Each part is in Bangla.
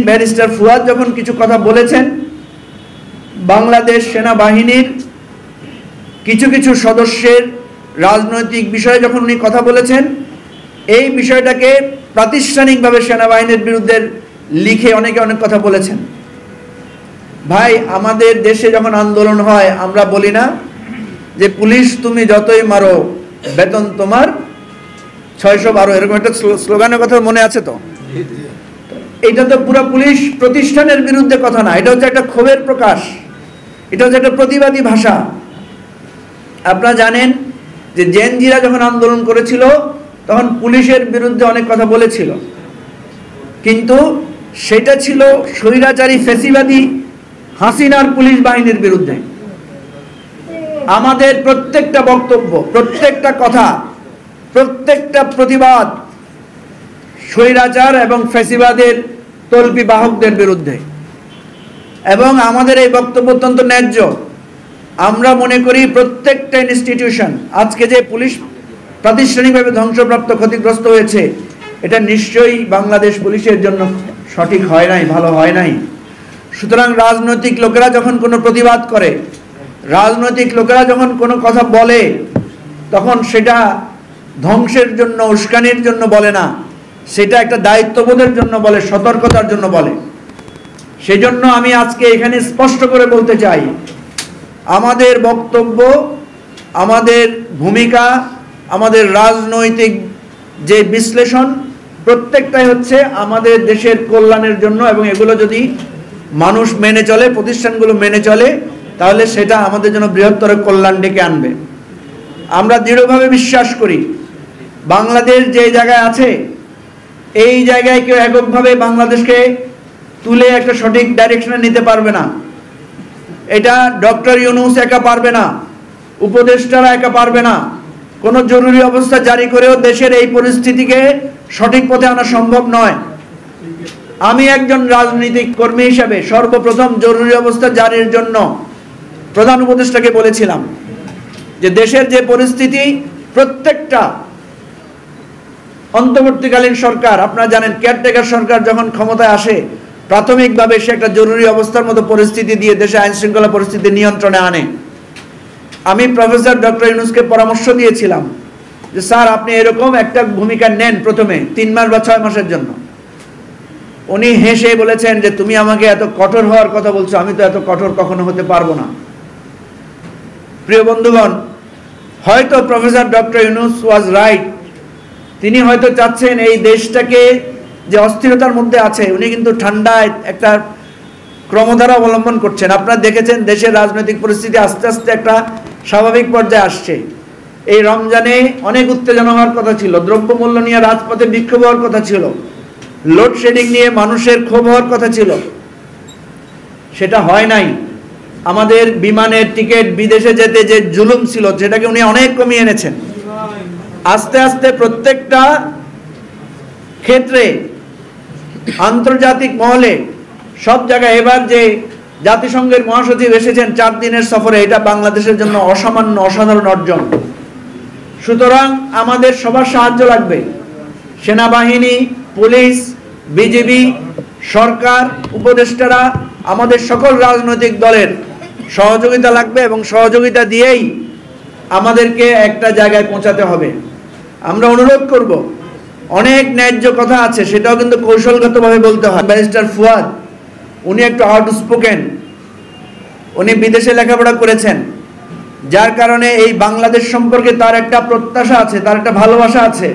ব্যারিস্টার ফুয়াদ যখন কিছু কথা বলেছেন, বাংলাদেশ সেনাবাহিনীর কিছু কিছু সদস্যের রাজনৈতিক বিষয়ে যখন উনি কথা বলেছেন, এই বিষয়টাকে প্রাতিষ্ঠানিকভাবে সেনাবাহিনীর বিরুদ্ধে লিখে অনেকে অনেক কথা বলেছেন। ভাই, আমাদের দেশে যখন আন্দোলন হয় আমরা বলি না যে পুলিশ তুমি যতই মারো বেতন তোমার 612, এরকম একটা স্লোগানের কথা মনে আছে তো? এটা তো পুরো পুলিশ প্রতিষ্ঠানের বিরুদ্ধে কথা না, এটা হচ্ছে একটা ক্ষোভের প্রকাশ, এটা হচ্ছে একটা প্রতিবাদী ভাষা। আপনারা জানেন যে জেনজিরা যখন আন্দোলন করেছিল তখন পুলিশের বিরুদ্ধে অনেক কথা বলেছিল, কিন্তু সেটা ছিল স্বৈরাচারী ফ্যাসিবাদী হাসিনার পুলিশ বাহিনীর বিরুদ্ধে। আমাদের প্রত্যেকটা বক্তব্য, প্রত্যেকটা কথা, প্রত্যেকটা প্রতিবাদ স্বৈরাচার এবং ফ্যাসিবাদের তল্পি বাহকদের বিরুদ্ধে, এবং আমাদের এই বক্তব্য অত্যন্ত ন্যায্য। আমরা মনে করি প্রত্যেকটা ইনস্টিটিউশন, আজকে যে পুলিশ প্রাতিষ্ঠানিকভাবে ধ্বংসপ্রাপ্ত, ক্ষতিগ্রস্ত হয়েছে, এটা নিশ্চয়ই বাংলাদেশ পুলিশের জন্য সঠিক হয় নাই, ভালো হয় নাই। সুতরাং রাজনৈতিক লোকেরা যখন কোনো প্রতিবাদ করে, রাজনৈতিক লোকেরা যখন কোনো কথা বলে, তখন সেটা ধ্বংসের জন্য, উস্কানির জন্য বলে না, সেটা একটা দায়িত্ববোধের জন্য বলে, সতর্কতার জন্য বলে। সেজন্য আমি আজকে এখানে স্পষ্ট করে বলতে চাই, আমাদের বক্তব্য, আমাদের ভূমিকা, আমাদের রাজনৈতিক যে বিশ্লেষণ, প্রত্যেকটাই হচ্ছে আমাদের দেশের কল্যাণের জন্য, এবং এগুলো যদি মানুষ মেনে চলে, প্রতিষ্ঠানগুলো মেনে চলে, তাহলে সেটা আমাদের জন্য বৃহত্তর কল্যাণ ডেকে আনবে। আমরা দৃঢ়ভাবে বিশ্বাস করি বাংলাদেশ যে জায়গায় আছে, এই জায়গায় কেউ এককভাবে বাংলাদেশকে তুলে একটা সঠিক ডাইরেকশনে নিতে পারবে না। এটা ডক্টর ইউনূস একা পারবে না, উপদেষ্টারা একা পারবে না। কোনো জরুরি অবস্থা জারি করেও দেশের এই পরিস্থিতিকে সঠিক পথে আনা সম্ভব নয়। আমি একজন রাজনৈতিক কর্মী হিসাবে সর্বপ্রথম জরুরি অবস্থা জারির জন্য প্রধান উপদেষ্টাকে বলেছিলাম যে দেশের যে পরিস্থিতি, প্রত্যেকটা অন্তর্বর্তীকালীন সরকার, আপনারা জানেন কেয়ারটেকার সরকার যখন ক্ষমতায় আসে, প্রাথমিকভাবে সে একটা জরুরি অবস্থার মতো পরিস্থিতি দিয়ে দেশে আইন শৃঙ্খলা পরিস্থিতি নিয়ন্ত্রণে আনে। আমি প্রফেসর ডক্টর ইউনূসকে পরামর্শ দিয়েছিলাম যে স্যার, আপনি এরকম একটা ভূমিকা নেন প্রথমে 3 মাস বা 6 মাসের জন্য। উনি হেসে বলেছেন যে তুমি আমাকে এত কঠোর হওয়ার কথা বলছো, আমি তো এত কঠোর কখনো হতে পারবো না। প্রিয় বন্ধুগণ, হয়তো professor doctor Yunus was right. তিনি হয়তো চাচ্ছেন এই দেশটাকে যে অস্থিরতার মধ্যে আছে, উনি কিন্তু ঠান্ডায় একটা ক্রমধারা অবলম্বন করছেন। আপনারা দেখেছেন দেশের রাজনৈতিক পরিস্থিতি আস্তে আস্তে একটা স্বাভাবিক পর্যায়ে আসছে। এই রমজানে অনেক উত্তেজনা হওয়ার কথা ছিল, দ্রব্যমূল্য নিয়ে রাজপথে বিক্ষোভ হওয়ার কথা ছিল, লোডশেডিং নিয়ে মানুষের ক্ষোভ হওয়ার কথা ছিল, সেটা হয় নাই। আমাদের বিমানের টিকিট, বিদেশে যেতে যে জুলুম ছিল, সেটাকে উনি অনেক কমিয়ে এনেছেন। আস্তে আস্তে প্রত্যেকটা ক্ষেত্রে, আন্তর্জাতিক মহলে, সব জায়গায়, এবার যে জাতিসংঘের মহাসচিব এসেছেন 4 দিনের সফরে, এটা বাংলাদেশের জন্য অসামান্য, অসাধারণ অর্জন। সুতরাং আমাদের সবার সাহায্য লাগবে, সেনাবাহিনী, পুলিশ, বিজিবি, সরকার, উপদেষ্টারা, আমাদের সকল রাজনৈতিক দলের সহযোগিতা লাগবে, এবং সহযোগিতা দিয়েই আমাদেরকে একটা জায়গায় পৌঁছাতে হবে। আমরা অনুরোধ করব, অনেক ন্যায্য কথা আছে, সেটাও কিন্তু কৌশলগতভাবে বলতে হয়। ব্যারিস্টার ফুয়াদ, উনি একটু আউটস্পোকেন, উনি বিদেশে লেখাপড়া করেছেন, যার কারণে এই বাংলাদেশ সম্পর্কে তার একটা প্রত্যাশা আছে, তার একটা ভালোবাসা আছে,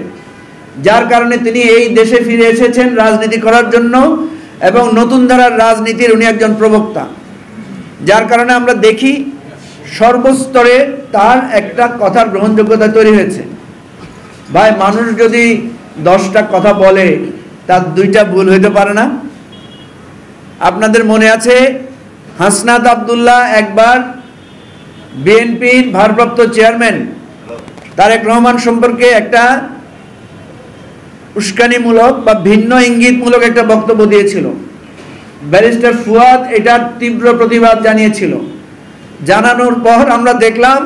যার কারণে তিনি এই দেশে ফিরে এসেছেন রাজনীতি করার জন্য, এবং নতুন ধারার রাজনীতির উনি একজন প্রবক্তা। যার কারণে আমরা দেখি সর্বস্তরে তার একটা কথার গ্রহণযোগ্যতা তৈরি হয়েছে। ভাই, মানুষ যদি 10টা কথা বলে, তার 2টা ভুল হইতে পারে না? আপনাদের মনে আছে হাসনাত আব্দুল্লাহ একবার বিএনপির ভারপ্রাপ্ত চেয়ারম্যান তারেক রহমান সম্পর্কে একটা উস্কানিমূলক বা ভিন্ন ইঙ্গিতমূলক একটা বক্তব্য দিয়েছিল। ব্যারিস্টার ফুয়াদ এটার তীব্র প্রতিবাদ জানিয়েছিল। জানানোর পর আমরা দেখলাম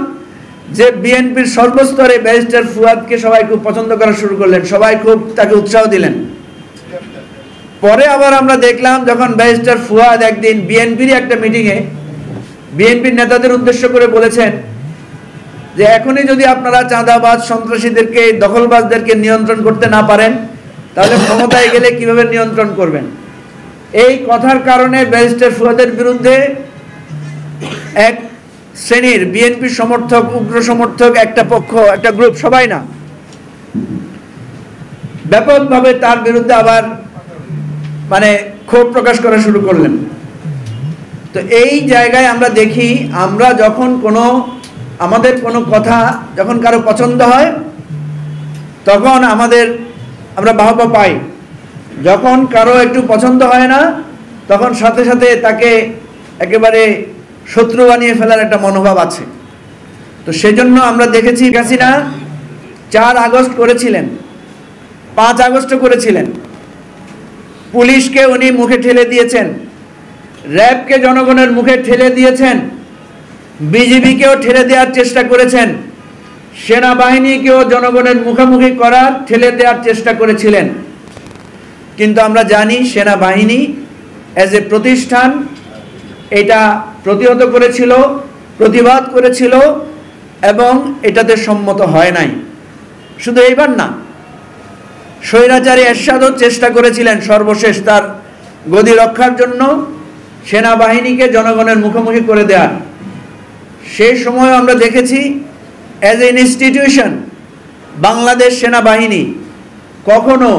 যে বিএনপির সর্বস্তরে ব্যারিস্টার ফুয়াদকে সবাই খুব পছন্দ করা শুরু করলেন, সবাই খুব তাকে উৎসাহ দিলেন। পরে আবার আমরা দেখলাম যখন ব্যারিস্টার ফুয়াদ একদিন বিএনপির একটা মিটিংয়ে বিএনপির নেতাদের উদ্দেশ্য করে বলেছেন যে এখনই যদি আপনারা চাঁদাবাজ, সন্ত্রাসীদেরকে, দখলবাজদেরকে নিয়ন্ত্রণ করতে না পারেন তাহলে ক্ষমতায় গেলে কিভাবে নিয়ন্ত্রণ করবেন। এই কথার কারণে ব্যারিস্টার ফুয়াদের বিরুদ্ধে এক শ্রেণীর বিএনপি সমর্থক, উগ্র সমর্থক, একটা পক্ষ, একটা গ্রুপ, সবাই না, ব্যাপকভাবে তার বিরুদ্ধে আবার ক্ষোভ প্রকাশ করা শুরু করলেন। তো এই জায়গায় আমরা দেখি, আমরা যখন আমাদের কোনো কথা যখন কারো পছন্দ হয় তখন আমরা বাহবা পাই, যখন কারো একটু পছন্দ হয় না তখন সাথে সাথে তাকে একেবারে শত্রু বানিয়ে ফেলার একটা মনোভাব আছে। তো সেজন্য আমরা দেখেছি হাসিনা 4 আগস্ট করেছিলেন, 5 আগস্টও করেছিলেন, পুলিশকে উনি মুখে ঠেলে দিয়েছেন, র্যাবকে জনগণের মুখে ঠেলে দিয়েছেন, বিজিবিকেও ঠেলে দেওয়ার চেষ্টা করেছেন, সেনাবাহিনীকেও জনগণের মুখোমুখি করার, ঠেলে দেওয়ার চেষ্টা করেছিলেন। কিন্তু আমরা জানি সেনাবাহিনী অ্যাজ এ প্রতিষ্ঠান এটা প্রতিহত করেছিল, প্রতিবাদ করেছিল এবং এটাতে সম্মত হয় নাই। শুধু এইবার না, স্বৈরাচারী এরশাদও চেষ্টা করেছিলেন সর্বশেষ তার গদি রক্ষার জন্য সেনাবাহিনীকে জনগণের মুখোমুখি করে দেওয়ার। সেই সময় আমরা দেখেছি অ্যাজ এ ইনস্টিটিউশন বাংলাদেশ সেনাবাহিনী কখনো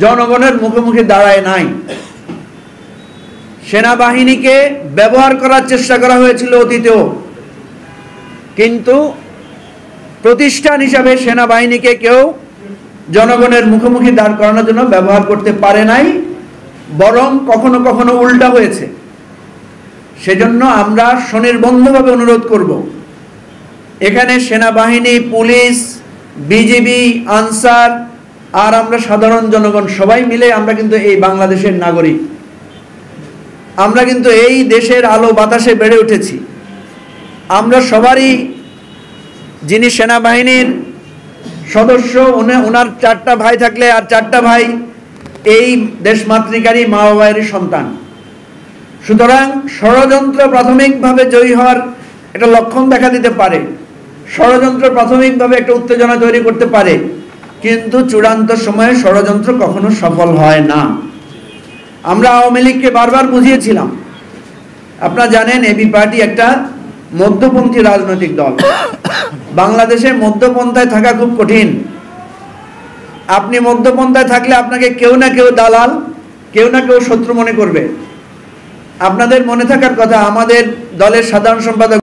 জনগণের মুখোমুখি দাঁড়ায় নাই। সেনাবাহিনীকে ব্যবহার করার চেষ্টা করা হয়েছিল অতীতেও, কিন্তু প্রতিষ্ঠান হিসাবে সেনাবাহিনীকে কেউ জনগণের মুখোমুখি দাঁড় করানোর জন্য ব্যবহার করতে পারে নাই, বরং কখনো কখনো উল্টা হয়েছে। সেজন্য আমরা স্বনির্বন্ধভাবে অনুরোধ করব, এখানে সেনাবাহিনী, পুলিশ, বিজিবি, আনসার আর আমরা সাধারণ জনগণ সবাই মিলে আমরা কিন্তু এই বাংলাদেশের নাগরিক, আমরা কিন্তু এই দেশের আলো বাতাসে বেড়ে উঠেছি। আমরা সবারই, যিনি সেনাবাহিনীর সদস্য ওনার 4টা ভাই থাকলে আর 4টা ভাই এই দেশমাতৃকারী মা বাবারই সন্তান। সুতরাং ষড়যন্ত্র প্রাথমিকভাবে জয়ী হওয়ার একটা লক্ষণ দেখা দিতে পারে, ষড়যন্ত্র প্রাথমিকভাবে একটা উত্তেজনা তৈরি করতে পারে, কিন্তু চূড়ান্ত সময়ে ষড়যন্ত্র কখনো সফল হয় না। আমরা আওয়ামী লীগকে বারবার বুঝিয়েছিলাম, আপনারা জানেন এবি পার্টি একটা মধ্যপন্থী রাজনৈতিক দল। বাংলাদেশে মধ্যপন্থায় থাকা খুব কঠিন। আপনি মধ্যপন্থায় থাকলে আপনাকে কেউ না কেউ দালাল, কেউ না কেউ শত্রু মনে করবে। আপনাদের মনে থাকার কথা, আমাদের দলের সাধারণ সম্পাদক